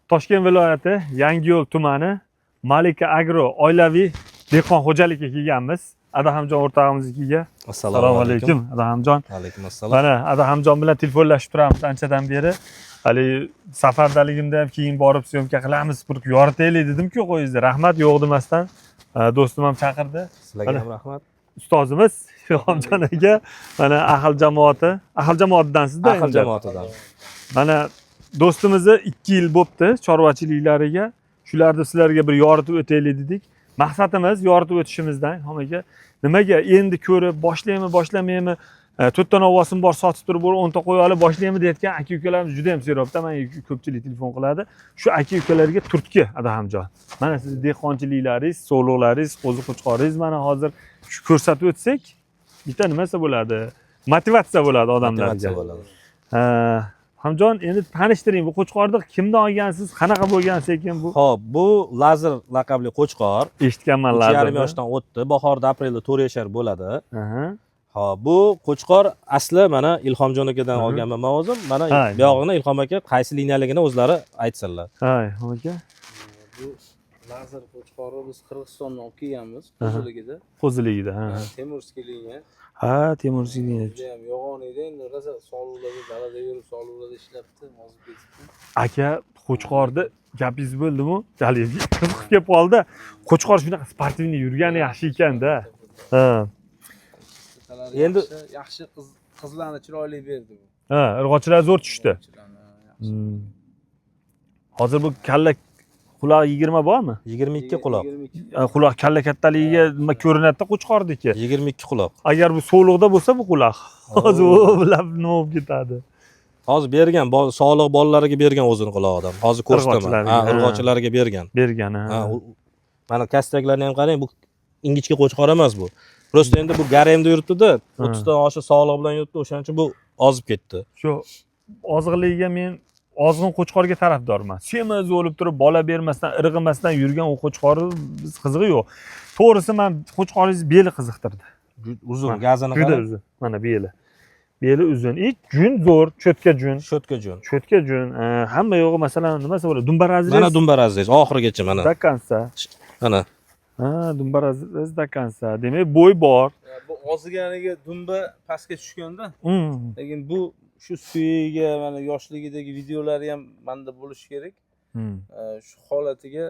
Toshkent viloyati Yangiyo'l tumani Malika Agro oilaviy dehqon xo'jaligiga kelganmiz. Adahamjon o'rtog'imizga. Assalomu alaykum. Adahamjon. Alaykum assalom. Mana Adahamjon bilan telefonlashib turamiz anchadan beri. Hali safardaligimda ham keyin borib syomka qilamiz, bir yoritaylik dedim-ku qo'yingizlar. Rahmat, yo'q demasdan do'stim ham chaqirdi. Sizlarga ham rahmat. Ustozimiz Ilhomjon aka mana ahil jamoatidansizda. Ahil jamoatidan. Mana do'stimizni 2 yil bo'pti chorvachiliklariga. Shularni sizlarga bir yoritib o'taylik dedik. Maqsadimiz yoritib o'tishimizdan homaga nimaga endi ko'rib boshlamaymi? 4 ta ovosim bor sotib turib 10 ta qo'yib olib boshlaymi deyotgan aka-ukalarimiz juda ham seropda. Menga ko'pchilik telefon qiladi. Shu aka-ukalarga turtki Adahamjon. Mana siz dehqonchiliklaringiz, sog'liqlaringiz, qo'zi-qo'chqoringiz mana hozir shu ko'rsatib o'tsak, bitta nimasi bo'ladi? Motivatsiya bo'ladi odamlarga. Hamjon, endi tanishtiring, bu qo'chqorni kimdan olgansiz, qanaqa bo'lgan sekin bu? Xo'p, bu Lazar laqabli qo'chqor. Eshitganman Lazar. 3,5 yoshdan o'tdi. Bahorda, aprelda 4 yashar bo'ladi. Xo'p, bu qo'chqor asli mana Ilhomjon akadan olganman men o'zim. Mana bu yog'ini Ilhom aka qaysi liniyaligini o'zlari aytsinlar. Hay, aka. Bu Lazar qo'chqori biz Qirg'izistondan olib kelganmiz, Qo'ziligida. Qo'ziligida, Temurskiy liniya. Ha, Temurskiy liniya. Juda ham yo'g'on edi, endi rosa sog'liqlarda dalada yurib, sog'liqlarda ishlabdi, ozib ketibdi. Aka, qo'chqorni gapingiz bo'ldimi? Jalil qiziqib kelib qoldi. Qo'chqor shunaqa sportivniy yurgani yaxshi ekan-da. Ha. Endi yaxshi qizlarni chiroyli berdi bu. Ha, irg'ochilar zo'r tushdi. Hozir bu kalla quloq 20 bormi? 22 quloq. Quloq kalla kattaligiga nima ko'rinadi qo'chqorniki? 22 quloq. Agar bu so'liqda bo'lsa bu quloq. Hozir u bilan nima bo'lib ketadi? Hozir bergan, sog'liq bolalariga bergan o'zini qulog'idan. Hozir ko'rsataman. Ha, irg'ochilarga bergan. Bergan, ha. Mana kastaklarni ham qarang, bu ingichka qo'chqor emas bu. Prosta endi bu garemda yuribdi-da, 30 dan oshiq sog'liq bilan yuribdi, o'shaning uchun bu ozib ketdi. Shu ozg'inligiga men ozg'in qo'chqorga tarafdorman. Semiz bo'lib turib, bola bermasdan, irg'imasdan yurgan u qo'chqorni biz qizig'i yo'q. To'g'risi men qo'chqoringiz beli qiziqtirdi. Uzun, gazini juda uzun. Mana beli. Beli uzun. Jun zo'r, cho'tka jun. Cho'tka jun. Hamma yo'g'i masalan nimasi bo'ladi? Dumbarazli. Mana dumbarazli, oxirigacha mana. Dakansa. Mana. Ha, dumbarazli dakansa. Demak, bo'y bor. Bu oziganiga dumba pastga tushganda. Lekin bu shu suyiga mana yoshligidagi videolari ham menda bo'lishi kerak. Shu holatiga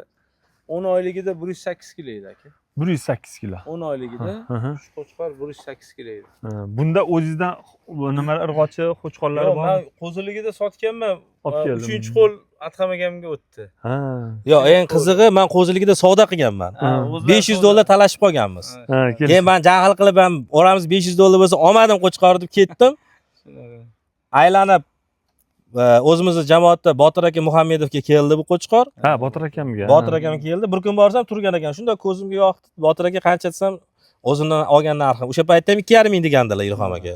10 oyligida 108 kilo edi aka. 108 kilo. 10 oyligida shu qo'chqor 108 kilo edi. Bunda o'zingizdan nima irg'ochi qo'chqorlari bormi? Men Qo'ziligida sotganman. 3-qo'l Adham akamga o'tdi. Yo'q, eng qizig'i men Qo'ziligida savdo qilganman. $500 talashib qolganmiz. Keyin men jahl qilib ham oramiz $500 bo'lsa olmadim qo'chqorni deb ketdim. Aylanib o'zimizning jamoatda Botir aka Muhammedovga keldi bu qo'chqor. Ha, Botir akamga. Botir akam keldi. Bir kun borsam turgan ekan. Shunda ko'zimga yoqdi. Botir aka qancha desam, o'zimdan olgan narxim. O'sha paytda ham 2,5 ming degandilar Ilhom aka.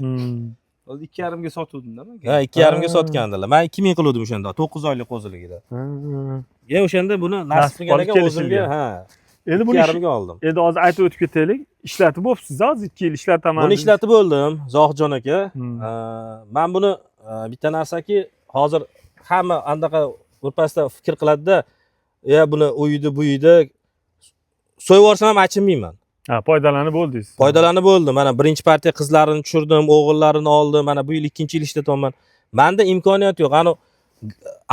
2,5 ga sotuvdim-da men. Ha, 2,5 ga sotgandilar. Men 2 ming qildim o'shanda, 9 oylik qo'ziligida. O'shanda buni nasib qilgan ekan o'zimga, ha. Endi buni 2,5 ga oldim. Endi hozir aytib o'tib ketaylik. Ishlatib bo'psiz, hozir 2 yil ishlataman. Buni ishlatib bo'ldim, Zohidjon aka. Men buni bitta narsaki, hozir hamma andaqa o'rpasida fikr qiladi-da, buni uyida bu uyida so'yib yuborsam ham achinmayman. Ha, foydalanib bo'ldingiz. Foydalanib bo'ldim. Mana birinchi partiya qizlarini tushirdim, o'g'illarini oldim. Mana bu yil 2-yil ishlatyapman. Menda imkoniyat yo'q. Ani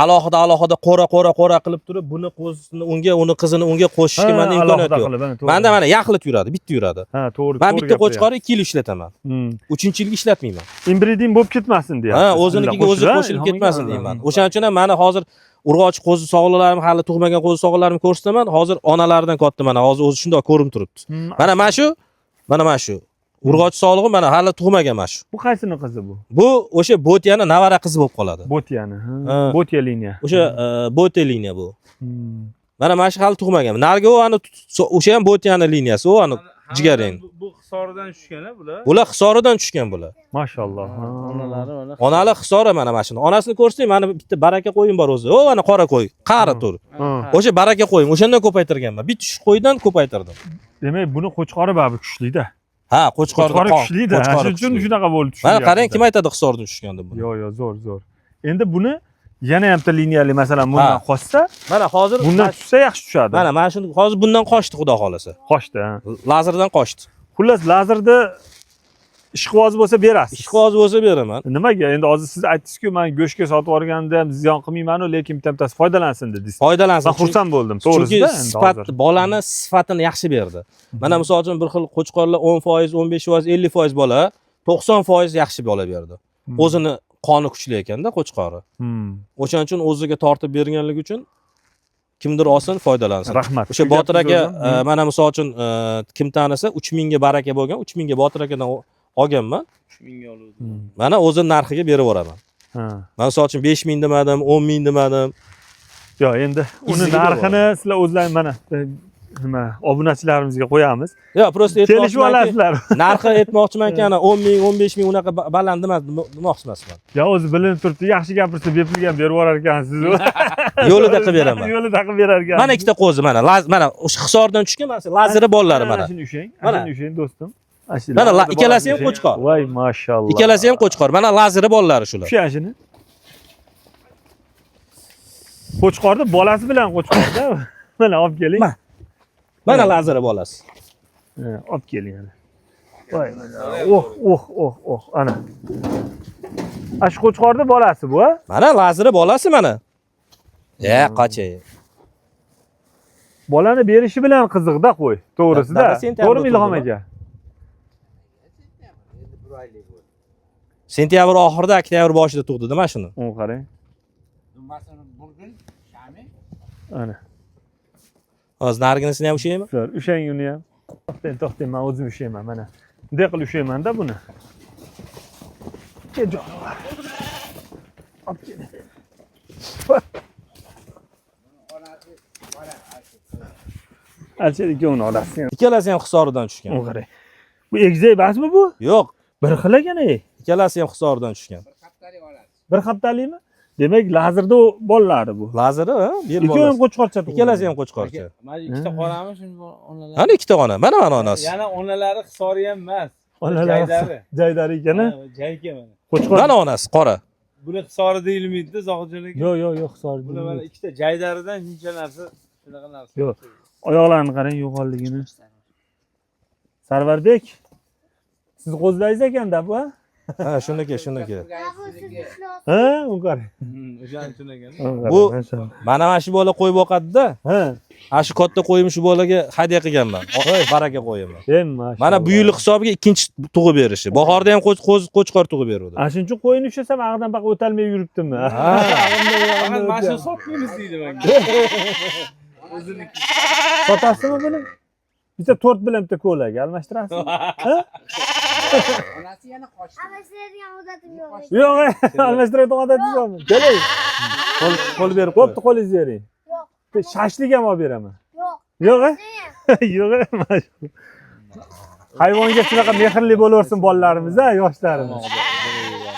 alohida qora qilib turib, buni qo'zini unga, uni qizini unga qo'shishga menda imkoniyat yo'q. Menda mana yaxlit yuradi, bitta yuradi. Ha, to'g'ri. Men bitta qo'chqorni 2 yil ishlataman. 3-yilga ishlatmayman. Inbreeding bo'lib ketmasin deyapsiz. Ha, o'zinikiga o'zi qo'shilib ketmasin deyman. O'shaning uchun ham mana hozir urg'ochi qo'zi sog'liqlarim, hali tug'magan qo'zi sog'liqlarimni ko'rsataman. Hozir onalardan katta mana hozir o'zi shunday ko'rinib turibdi. Mana shu. Urg'ochi sog'lig'i mana hali tug'magan mana shu. Bu qaysini qizi bu? Bu o'sha Botiyani navara qizi bo'lib qoladi. Botiyani, Botiya liniya. O'sha Botiya liniya bu. Mana shu hali tug'magan. Narigi u ani o'sha ham Botiyani liniyasi, u ani jigaring. Bu Hisoridan tushgan bular. Bular Hisoridan tushgan bular. Mashalloh. Onalari mana. Onali Hisori mana shuni. Onasini ko'rsang, mana bitta baraka qo'yim bor o'zi. O, mana qora qo'y, qari tur. O'sha baraka qo'yim. O'shandan ko'paytirganman. Bitta shu qo'ydan ko'paytirdim. Demak, buni qo'chqori baribir kuchli-da. Ha, qo'chqori kuchli-da. Shuning uchun shunaqa bo'ldi tushgan. Mana qarang, kim aytadi Hisoridan tushgan deb buni. Yo'q, zo'r. Endi buni yana hamta liniyali masalan bundan Ha. qochsa, Mana hozir bundan tushsa yaxshi tushadi. mana shuni hozir bundan qochdi xudo xolasa. Qochdi. Ha. Lazerdan qochdi. Xullas, lazerda ishqivoz bo'lsa berasiz. Ishqivoz bo'lsa beraman. Nimaga? Endi hozir siz aytdingiz-ku, men go'shtga sotib olganda ham ziyon qilmayman-ku, lekin bittasi foydalansin dedingiz. Foydalansin. Men xursand bo'ldim, Chunki to'g'risida endi sifat hozir. bolani sifatini yaxshi berdi. Mana misol uchun bir xil qo'chqorlar 10%, 15%, 50% bola, 90% yaxshi bola berdi. O'zini qoni kuchli ekanda qo'chqori. O'shaning uchun o'ziga tortib berganligi uchun kimdir olsin, foydalansin. Rahmat. O'sha Botir aka mana misol uchun kim tanisa 3000 ga baraka bo'lgan, 3000 ga Botir akadan olganman. 3000 ga oldim. Mana o'zi narxiga berib yuboraman. Ha. Men misol uchun 5000 demadim, 10000 demadim. Yo'q, endi uni Iziga narxini sizlar o'zlaring mana nima obunachilarimizga qo'yamiz. Yo'q, prosta Kelishib olasizlar. narxi aytmoqchimanki, ana 10000, 15000 unaqa baland demoqchi emasman. Ya o'zi bilinib turibdi, yaxshi gapirsa bepul ham berib yuborar ekansiz. Yo'lida qilib beraman. Yo'lida qilib berar ekan. Mana ikkita qo'zi mana o'sha hisordan tushgan mana lazeri bollari mana. Shuni ushlang, Mana. shuni ushlang do'stim. Mana ikkalasi ham qo'chqor. Voy, mashalloh. Ikkalasi ham qo'chqor. Mana lazeri bollari shular. Ushlang shuni. Qo'chqorni bolasi bilan qo'chqorda. Mana olib keling. Mana lazeri bolasi. Olib keling ana. Voy, oh, ana. Ash qo'chqorni bolasi bu, ha? Mana lazeri bolasi mana. Qochay. Bolani berishi bilan qiziqda qo'y, to'g'risida. To'g'rimi Ilhom aka? Sentyabr oxirida, oktyabr boshida tug'di mana shuni. Uni qarang. Ana. Hozir nariginisini ham ushlaymi? Zo'r, ushlang uni ham. To'xtang, men o'zim ushlayman mana. Bunday qilib ushlaymanda buni. Kel jonlar. Olib keling. Alchalik uni olasiz. Ikkalasi ham hisoridan tushgan. Uni qarang. Bu egizak emasmi bu? Yo'q, Bir xil ekan-ey. ikkalasi ham hisoridan tushgan. Bir haftalikmi? Demak, lazerda bolalari bu. Lazeri, ha? Ikkovi ham qo'chqorcha. Ikkalasi ham qo'chqorcha. Mana ikkita qorami shuni onalar. Ana ikkita ona, mana onasi. Yana onalari hisori ham emas. Onalar jaydari ekan-a? Jayka mana. Qo'chqor. Mana onasi qora. Buni hisori deyilmaydi-da, Zohidjon aka. Yo'q, hisob. Buni mana ikkita jaydaridan shuncha narsa, shunaqa narsa. Yo'q. Oyoqlarini qarang, yo'qolligini. Sarvarbek. Siz qo'zlaysiz ekanda bu, ha? Ha, shuniki. Ha, u qarang. O'shaning uchun ekan. Bu mana shu bola qo'y boqadi-da. Ha. Ana shu katta qo'yim shu bolaga hadya qilganman. Baraka qo'yimman. Mana bu yillik hisobiga ikkinchi tug'ib berishi. Bahorda ham qo'chqor tug'ib berdi. Ana shuncha qo'yini ushlasam, ag'dan baqa o'talmay yuribdimi? Ha. Faqat mashina sotmaymiz deydi menga. O'ziniki. Sotasizmi buni? Bitta 4 bilan bitta ko'ylak almashtirasizmi? Ha? Onasi yana qochdi. Almashtiradigan odatim yo'q. Yo'q, almashtiradigan odatingiz yo'qmi? Keling. Qo'l berib qo'yibdi, qo'lingizni bering. Yo'q. Shashlik ham olib beraman. Yo'q. Yo'q, yo'q. Hayvonga shunaqa mehrli bo'laversin bolalarimiz, ha, yoshlarimiz.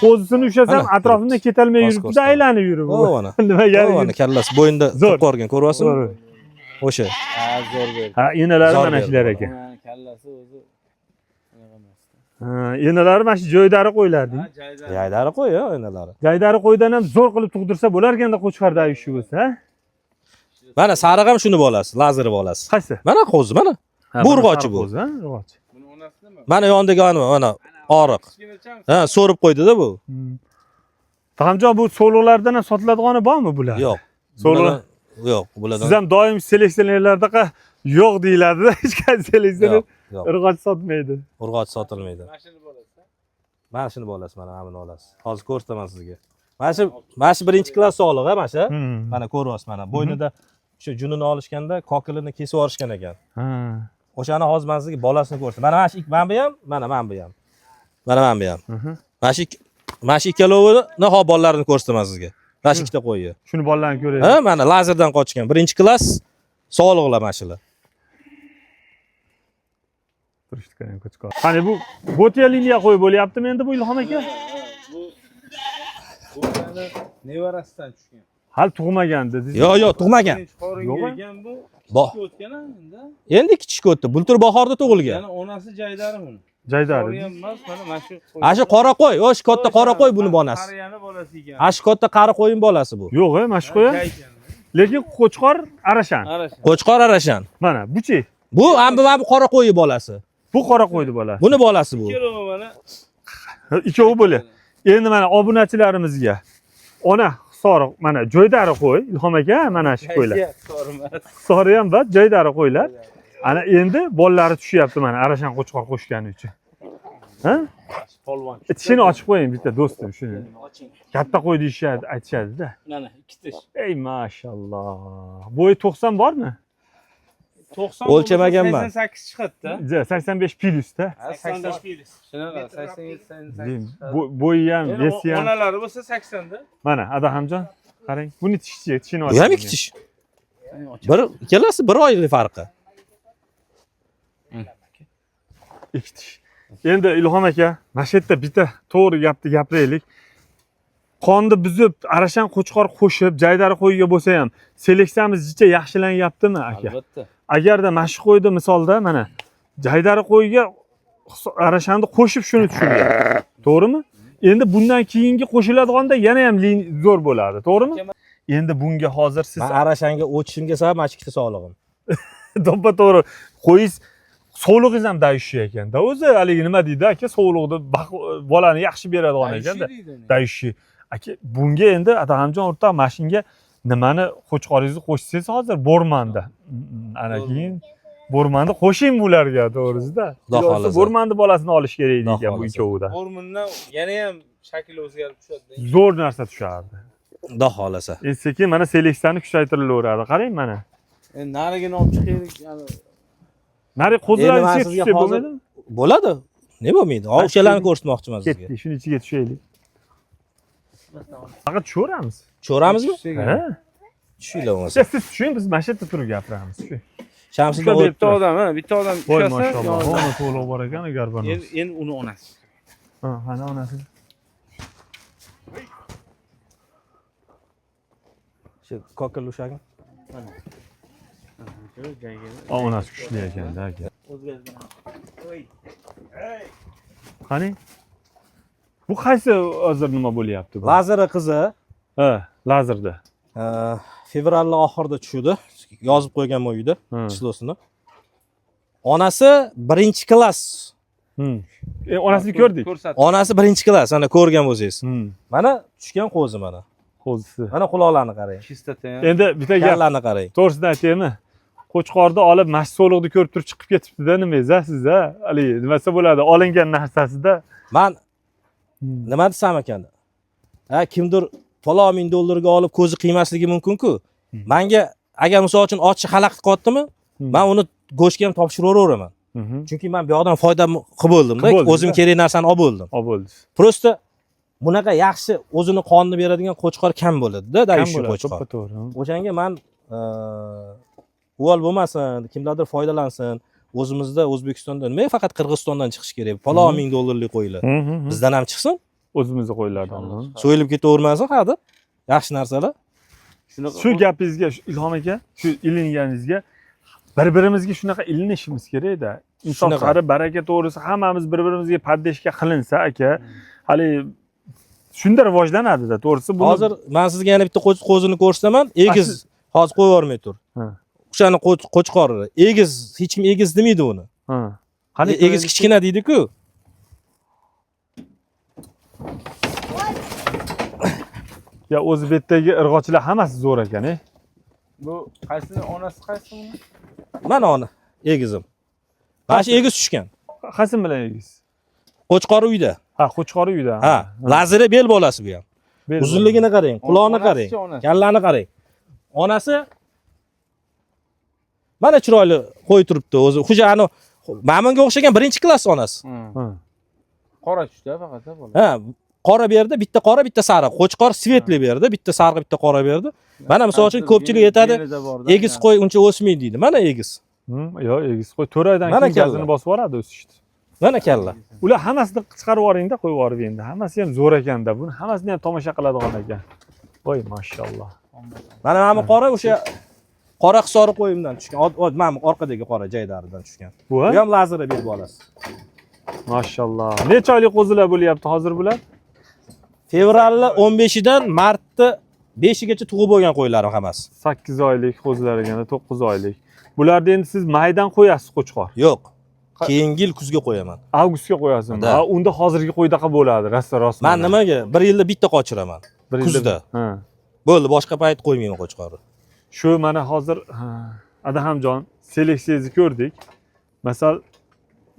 Qo'zisini ushlasam, atrofimdan ketolmay yuribdi, aylanib yurib. Mana. Nima Mana kallasi bo'yinda turib qolgan, ko'ryapsizmi? O'sha. Ha, zo'r berdi. Ha, enalari mana shular ekan. Kallasi o'zi shunaqa emas. Ha, enalari mana shu joydari qo'ylardi. Ha, jaydari. Yaydari qo'y, ya, enalari. Jaydari qo'ydan ham zo'r qilib tug'dirsa bo'lar ekanda qo'chqorda ishi bo'lsa, ha? Mana sariq ham shuni bolasi, lazeri bolasi. Qaysi? Mana qo'zi, mana. Bu urg'ochi bu. Ha, urg'ochi. Buni onasi nima? Mana yondagi mana oriq. Kichkinachami? Ha, so'rib qo'ydi-da bu. Tag'amjon, bu so'liqlardan ham sotiladigani bormi bular? Yo'q. So'liq. Yo'q, bulardan. Siz ham doim seleksionerlarda yo'q deyiladi-da, hech qaysi seleksioner Yo'q. urg'ochi sotmaydi. Urg'ochi sotilmaydi. Mashina bo'lasa. Mana shuni bolasi, mana buni olasiz. Hozir ko'rsataman sizga. Mana shu birinchi klass sog'liq, ha, mana shu. Mana ko'ryapsiz, mana bo'ynida o'sha junini olishganda kokilini kesib yuborishgan ekan. Ha. O'shani hozir men sizga bolasini ko'rsataman. Mana shu mana bu ham, mana bu ham. Mana bu ham. Mana shu ikkalovini hop bolalarini ko'rsataman sizga. Mana shu ikkita qo'yi. Shuni bolalarni ko'raylik. Ha, mana lazerdan qochgan. Birinchi klass sog'liqlar mana shular. Turishdi qarang qo'chqor. Qani bu botiya liniya qo'yib bo'lyaptimi endi bu Ilhom aka? Bu yana nevarasidan tushgan. Hali tug'magan dedingiz. Yo'q, tug'magan. Qoringa yegan bu. Bo- Kichik o'tgan endi. Endi kichik o'tdi. Bultur bahorda tug'ilgan. Yana onasi jaydari buni. Jaydari. Qori ham emas, mana shu. Ana shu qora qo'y, o'sh katta qora qo'y buni bolasi. Qariyani bolasi ekan. Ana shu katta qari qo'yning bolasi bu. Yo'q, mana shu qo'y. Lekin qo'chqor arashan. Qo'chqor arashan. Mana buchi. Bu mana bu qora qo'yning bolasi. Bu qora qo'ydi bolasi. Buni bolasi bu. Ikkovi mana. Ikkovi bo'la. Endi mana obunachilarimizga ona soriq mana joydari qo'y, Ilhom aka, mana shu qo'ylar. Sori ham bor, joydari qo'ylar. Ana endi bolalari tushyapti mana arashan qo'chqor qo'shgani uchun. Ha? Polvon. Tishini ochib qo'ying bitta do'stim shuni. Katta qo'y deyishadi, aytishadi-da. Mana 2 tish. Ey mashalloh. Bo'yi 90 bormi? 90 O'lchamaganman. 88 chiqadi-da. 85 plyusda. 85 plyus. Shunaqa 87 88. Bo'yi ham, besi ham. Onalari bo'lsa 80 da. Mana Adaxamjon, qarang. Buni tishini Bu ochib. ham ikki tish. Ikkalasi bir oylik farqi. Ikki tish. Endi Ilhom aka, mana shu yerda bitta to'g'ri gapni gapiraylik. Qonni buzib, arashan qo'chqor qo'shib, jaydari qo'yiga bo'lsa ham seleksiyamiz jicha yaxshilanyaptimi aka? Albatta. Agarda mana shu qo'yda misolda mana jaydari qo'yiga arashanni qo'shib shuni tushirgan. To'g'rimi? Endi bundan keyingi qo'shiladiganda yana ham zo'r bo'ladi, to'g'rimi? Endi bunga hozir siz Men arashanga o'tishimga sabab mana shu ikkita sog'lig'im. To'ppa to'g'ri. Qo'yiz sog'lig'ingiz ham dayushi ekanda. O'zi haligi nima deydi aka, sog'liqni bolani yaxshi beradigan ekanda. Dayushi. Aka, bunga endi Adaxamjon o'rtoq mashinga nimani qo'chqoringizni qo'shsangiz hozir Bormanda. Ana keyin Bormanda qo'shing bularga, to'g'risida. Xudo xolasa. Bormanda bolasini olish kerak ekan bu ikkovidan. Hormondan yana ham shakli o'zgarib tushadi. Zo'r narsa tushardi. Xudo xolasa. Sekin mana seleksiyani kuchaytirilaveradi. Qarang mana. Endi narigini olib chiqaylik. Nari qo'zlarni Endi men tushib sizga hozir bo'lmaydimi? bo'ladi. Ne bo'lmaydi? O'shalarni ko'rsatmoqchiman sizga. Ketdik, shuni ichiga tushaylik. Faqat tushaveramiz. Tushaveramizmi? Ha? Tushinglar bo'lmasa. Siz tushing, biz mana shu yerda turib gapiramiz. Shamsiddin Bitta odam, ha, bitta odam Voy tushasa. mashalloh, ona to'liq bor ekan garbanos. Endi uni onasi. Ha, ana onasi. Shu kokil ushagim. Onasi kuchli ekanda aka. Qani? Bu qaysi hozir nima bo'lyapti bu? Lazeri qizi Ha, lazerda. fevralning oxirida tushdi. Yozib qo'yganman uyda Ha. chislosini. Onasi 1-klass. Onasini ko'rdik. Onasi 1-klass, ana ko'rgan bo'lsangiz. Mana tushgan qo'zi mana. Qo'zisi. Mana quloqlarni qarang. Chistata ham. Endi bitta gap Kallarni qarang. to'g'risini aytaymi? Qo'chqorni olib mashq so'liqni ko'rib turib chiqib ketibdi-da nimangiz siz a? Ali, nimasi bo'ladi? Olingan narsasida. Men nima desam ekan? Kimdir falon ming dollarga olib ko'zi qiymasligi mumkin-ku. Menga agar misol uchun ochchi xalaqit qotdimi, men uni go'shtga ham topshiraveraman. Chunki men bu yoqdan foyda qilib bo'ldim-da, o'zim kerak narsani olib bo'ldim. Olib bo'ldi. Prosta bunaqa yaxshi o'zini qonni beradigan qo'chqor kam bo'ladi-da, dayushi qo'chqor. To'g'ri. O'shanga men uvol bo'lmasin, kimlardir foydalansin. O'zimizda O'zbekistonda nima faqat Qirg'izistondan chiqish kerak. Falon ming dollarlik qo'ylar. Bizdan ham chiqsin. O'zimizni qo'ylardan. So'yilib ketavermasin hali. Yaxshi narsalar. Shu gapingizga Ilhom aka, shu ilinganingizga bir-birimizga shunaqa ilinishimiz kerak-da. Insonlar baraka to'g'risi hammamiz bir-birimizga paddeshga qilinsa aka, hali shunda rivojlanadi-da, to'g'risi. Hozir men sizga yana bitta qo'zini ko'rsataman. Egiz hozir qo'yib yubormay tur. O'shani qo'chqori. Egiz, hech kim egiz demaydi uni. Qani egiz kichkina deydi-ku. Ya o'zi betdagi irg'ochilar hammasi zo'r ekan-e. Bu qaysi onasi qaysi uni? Mana ona egizim. Mana shu egiz tushgan. Qasim bilan egiz. Qo'chqor uyda. Ha, qo'chqor uyda. Ha, lazeri bel bolasi bu ham. Uzunligini qarang, quloqni qarang, kallani qarang. Onasi mana chiroyli qo'y turibdi o'zi. Xo'jani Ma'munga o'xshagan 1-klass onasi. Qora tushdi faqat bola. Ha, qora berdi, bitta qora, bitta sariq. Qo'chqor svetli berdi, bitta sariq, bitta qora berdi. Mana misol uchun ko'pchilik aytadi, egiz qo'y uncha o'smaydi deydi. Mana egiz. Yo'q, egiz qo'y 4 oydan keyin gazini bosib yuboradi o'sishdi. Mana kalla. Ular hammasini chiqarib yuboringda, qo'yib yuborib endi. Hammasi ham zo'r ekanda. Buni hammasini ham tomosha qiladigan ekan. Voy, mashalloh. Mana qora o'sha qora hisori qo'yimdan tushgan. Mana orqadagi qora jaydaridan tushgan. Bu ham lazeri bel bolasi. Mashallah. Necha oylik qo'zilar bo'lyapti hozir bular? Fevralni 15idan martni 5igacha tug'ib bo'lgan qo'ylarim hammasi. 8 oylik qo'zilar ekan, 9 oylik. Bularni endi siz maydan qo'yasiz qo'chqor. Yo'q. Keyingi yil kuzga qo'yaman. Avgustga qo'yasizmi? Da. Ha, unda hozirgi qo'ydaqa bo'ladi, rost. Men nimaga? 1 yilda bitta qochiraman. Kuzda. Ha. Bo'ldi, boshqa payt qo'ymayman qo'chqorni. Shu mana hozir Adahamjon seleksiyangizni ko'rdik. Masal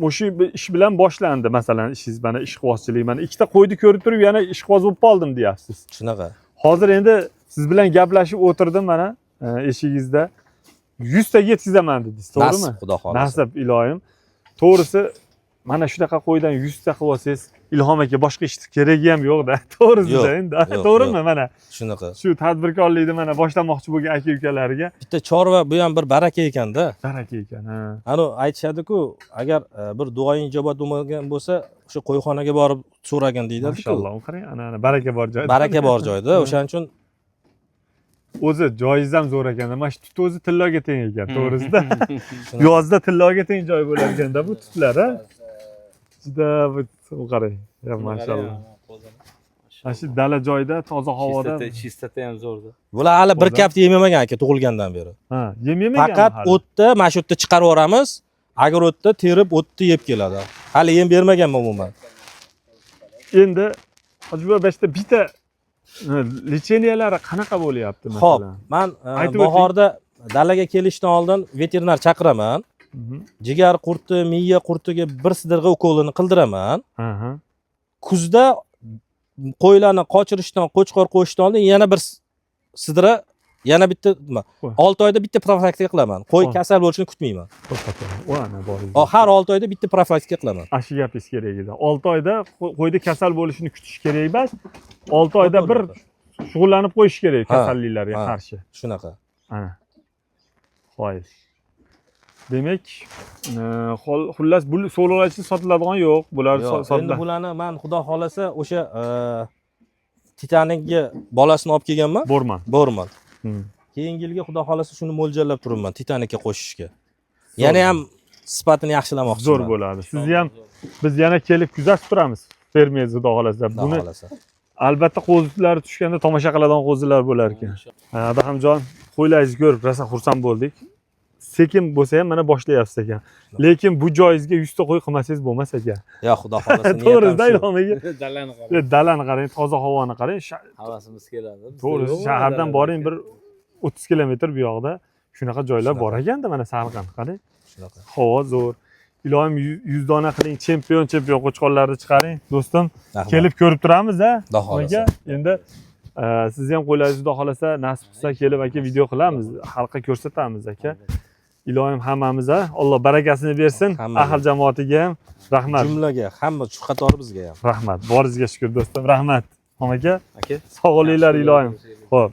o'sha ish bilan boshlandi, masalan, ishingiz mana ishqibozchilik. Mana ikkita qo'yni ko'rib turib, yana ishqiboz bo'lib qoldim deyapsiz. Shunaqa. Hozir endi siz bilan gaplashib o'tirdim mana eshigingizda 100 ta yetkazaman dedingiz, to'g'rimi? Nasib, Xudo xolasa. Nasib iloyim. To'g'risi mana shunaqa qo'ydan 100 ta qilib olsangiz, Ilhom aka boshqa ish keragi ham yo'q-da. To'g'risida endi. To'g'rimi mana? Shunaqa. Shu tadbirkorlikni mana boshlamoqchi bo'lgan aka-ukalarga Bitta chorva bu ham bir baraka ekanda. baraka ekan. Ha. Ani aytishadi-ku, agar bir duoing ijobat bo'lmagan bo'lsa, o'sha qo'yxonaga borib so'ragin deydi-ku. Mashalloh, qarang, ana baraka bor joyda. Baraka bor joyda. O'shaning uchun O'zi joyingiz ham zo'r ekan. Mana shu tut o'zi tilloga teng ekan, to'g'risida. Yozda tilloga teng joy bo'lar ekanda bu tutlar, ha. Juda bu qarang. Ya mashalloh. Mana shu dala joyda, toza havoda. Chistata ham zo'rda. bular hali bir kaft yemagan aka tug'ilgandan beri. Ha, yemagan. Faqat o'tni mana shu yerda chiqarib yuboramiz. Огородda terib o'tni yeb keladi. Hali yem bermaganman umuman. Endi hojiboy bashta bitta lecheniялari qanaqa bo'lyapti Xo'p, masalan? men Aytib bahorda dalaga kelishdan oldin veterinar chaqiraman. Jigar qurti, miya qurtiga bir sidirg'i ukolini qildiraman. Aha. Kuzda qo'ylarni qochirishdan, qo'chqor qo'yishdan oldin yana bir sidira, yana bitta nima? 6 oyda bitta profilaktika qilaman. Qo'y kasal bo'lishini kutmayman. O ana bor. Har 6 oyda bitta profilaktika qilaman. Shu gapingiz kerak edi. 6 oyda qo'yda kasal bo'lishini kutish kerak emas. 6 oyda bir shug'ullanib qo'yish kerak kasalliklarga qarshi. Shunaqa. Ana. Xo'sh. Demak, xullas bu so'lg'achi sotiladigan yo'q. Bular Endi sotiladi. bularni men xudo xolasa o'sha Titanicga bolasini olib kelganman. Borman. Keyingi yilga xudo xolasa shuni mo'ljallab turibman Titanicga qo'shishga. Yana ham sifatini yaxshilamoqchiman. Zo'r bo'ladi. Sizni ham biz yana kelib kuzatib turamiz. Fermer xudo xolasa. Buni albatta qo'zilar tushganda tomosha qiladigan qo'zilar bo'lar ekan. Adahamjon, qo'ylaringizni ko'rib rosa xursand bo'ldik. Sekin bo'lsa ham mana boshlayapsiz ekan. Lekin bu joyingizga 100 ta qo'y qilmasangiz bo'lmas ekan. Yo, xudo xolasa niyatim. To'g'risida Ilhomaga. Dalani qarang. Dalani qarang, toza havoni qarang. Havasimiz keladi. To'g'ri, shahardan boring bir 30 kilometr bu yoqda shunaqa joylar bor ekanda, mana salqin qarang. Shunaqa. Havo zo'r. Ilohim 100 dona qiling, chempion qo'chqorlarni chiqaring. Do'stim, kelib ko'rib turamiz a. Xudo xolasa. Endi sizni ham qo'ylaringiz xudo xolasa nasib qilsa kelib aka video qilamiz, xalqqa ko'rsatamiz aka. Ilohim hammamizga Alloh barakasini bersin. Ahil jamoatiga ham rahmat. Jumlaga, hamma shu qatori bizga ham. Rahmat. Boringizga shukr do'stim. Rahmat. Aka, aka, sog' bo'linglar ilohim. Xo'p.